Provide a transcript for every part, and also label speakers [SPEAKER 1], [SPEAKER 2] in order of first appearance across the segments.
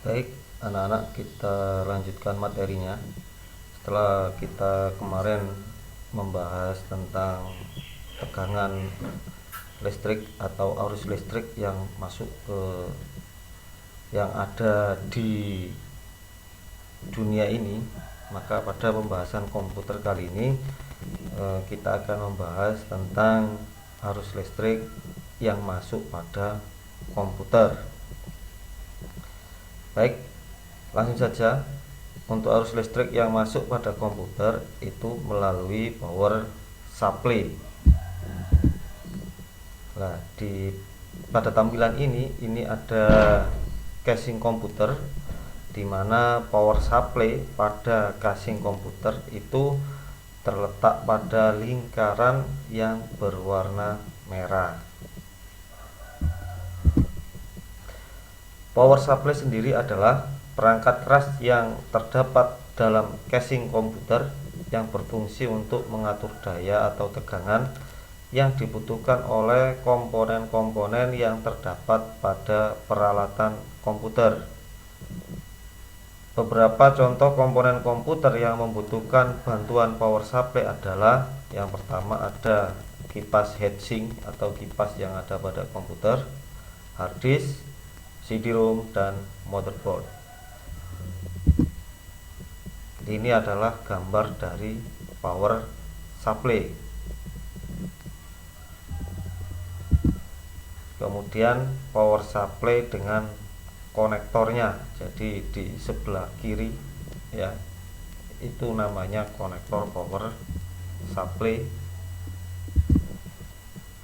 [SPEAKER 1] Baik, anak-anak, kita lanjutkan materinya. Setelah kita kemarin membahas tentang tegangan listrik atau arus listrik yang masuk ke yang ada di dunia ini, maka pada pembahasan komputer kali ini kita akan membahas tentang arus listrik yang masuk pada komputer. Baik, langsung saja. Untuk arus listrik yang masuk pada komputer itu melalui power supply. Nah, pada tampilan ini ada casing komputer, di mana power supply pada casing komputer itu terletak pada lingkaran yang berwarna merah. Power supply sendiri adalah perangkat keras yang terdapat dalam casing komputer yang berfungsi untuk mengatur daya atau tegangan yang dibutuhkan oleh komponen-komponen yang terdapat pada peralatan komputer. Beberapa contoh komponen komputer yang membutuhkan bantuan power supply adalah: yang pertama ada kipas heatsink atau kipas yang ada pada komputer, hard disk, CD-ROM, dan motherboard. Ini adalah gambar dari power supply. Kemudian power supply dengan konektornya, jadi di sebelah kiri ya, itu namanya konektor power supply.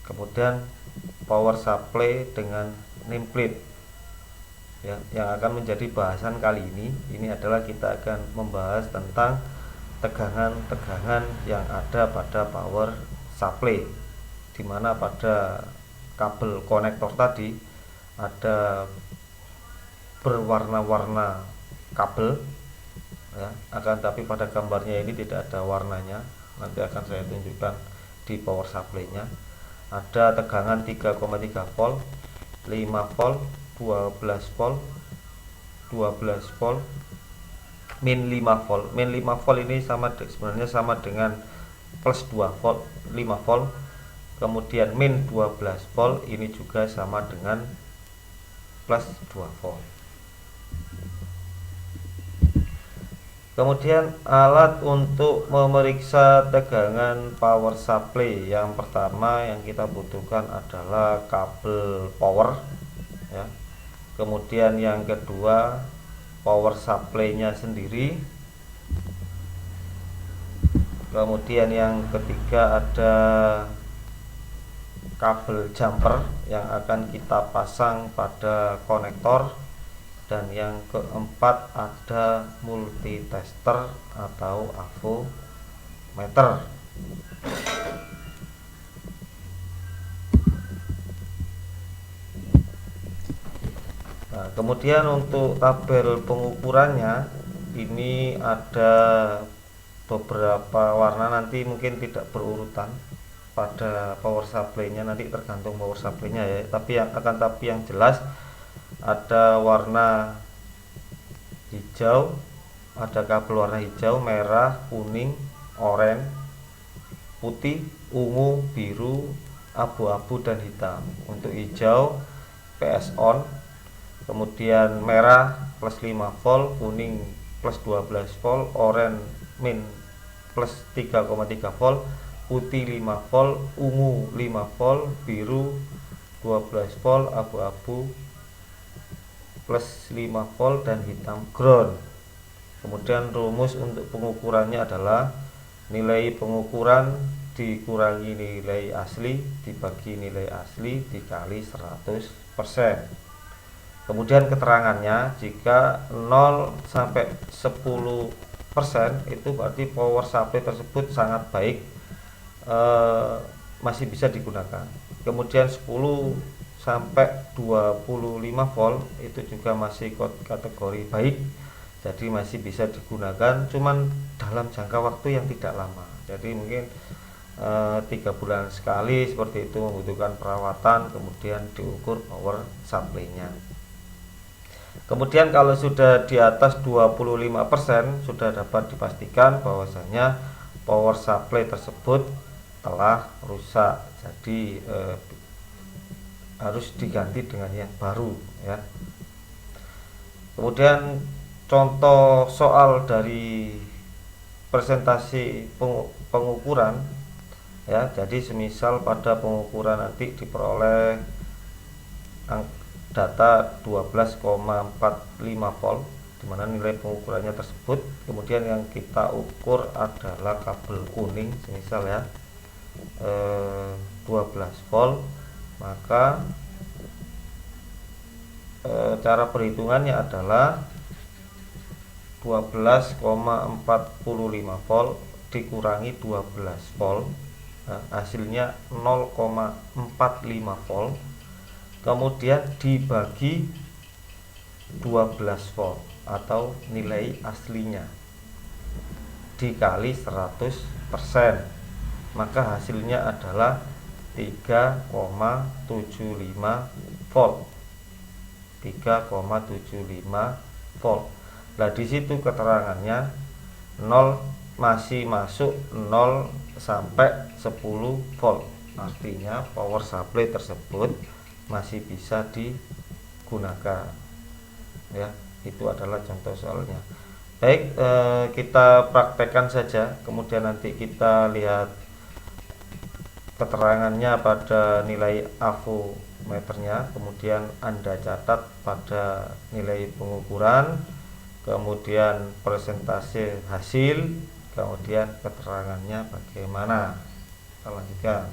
[SPEAKER 1] Kemudian power supply dengan nameplate ya, yang akan menjadi bahasan kali ini adalah kita akan membahas tentang tegangan-tegangan yang ada pada power supply, di mana pada kabel konektor tadi ada berwarna-warna kabel ya, akan tapi pada gambarnya ini tidak ada warnanya, nanti akan saya tunjukkan di power supply-nya. Ada tegangan 3,3 volt, 5 volt, 12 volt, 12 volt, min 5 volt. Min 5 volt ini sebenarnya sama dengan plus 2 volt, 5 volt. Kemudian min 12 volt ini juga sama dengan plus 2 volt. Kemudian alat untuk memeriksa tegangan power supply, yang pertama yang kita butuhkan adalah kabel power ya. Kemudian yang kedua power supply-nya sendiri. Kemudian yang ketiga ada kabel jumper yang akan kita pasang pada konektor. Dan yang keempat ada multitester atau avometer. Nah, kemudian untuk tabel pengukurannya ini ada beberapa warna, nanti mungkin tidak berurutan pada power supply-nya, nanti tergantung power supply-nya ya. Tapi yang jelas ada warna hijau, ada kabel warna hijau, merah, kuning, oranye, putih, ungu, biru, abu-abu, dan hitam. Untuk hijau PS on, kemudian merah plus 5 volt, kuning plus 12 volt, oranye min plus 3,3 volt, putih 5 volt, ungu 5 volt, biru 12 volt, abu-abu plus 5 volt, dan hitam ground. Kemudian rumus untuk pengukurannya adalah nilai pengukuran dikurangi nilai asli dibagi nilai asli dikali 100%. Kemudian keterangannya, jika 0 sampai 10% itu berarti power supply tersebut sangat baik, masih bisa digunakan. Kemudian 10 sampai 25 volt itu juga masih kategori baik, jadi masih bisa digunakan, cuman dalam jangka waktu yang tidak lama. Jadi mungkin 3 bulan sekali seperti itu, membutuhkan perawatan, kemudian diukur power supply-nya. Kemudian kalau sudah di atas 25% sudah dapat dipastikan bahwasanya power supply tersebut telah rusak. Jadi harus diganti dengan yang baru ya. Kemudian contoh soal dari presentasi pengukuran ya. Jadi semisal pada pengukuran nanti diperoleh data 12,45 volt, dimana nilai pengukurannya tersebut, kemudian yang kita ukur adalah kabel kuning semisal ya 12 volt, maka cara perhitungannya adalah 12,45 volt dikurangi 12 volt, nah, hasilnya 0,45 volt, kemudian dibagi 12 volt atau nilai aslinya dikali 100%, maka hasilnya adalah 3,75 volt. 3,75 volt. Nah, di situ keterangannya 0 masih masuk 0 sampai 10 volt. Artinya power supply tersebut masih bisa digunakan. Ya, itu adalah contoh soalnya. Baik, kita praktekkan saja, kemudian nanti kita lihat keterangannya pada nilai avometernya, kemudian Anda catat pada nilai pengukuran, kemudian presentase hasil, kemudian keterangannya bagaimana. Kita lanjutkan.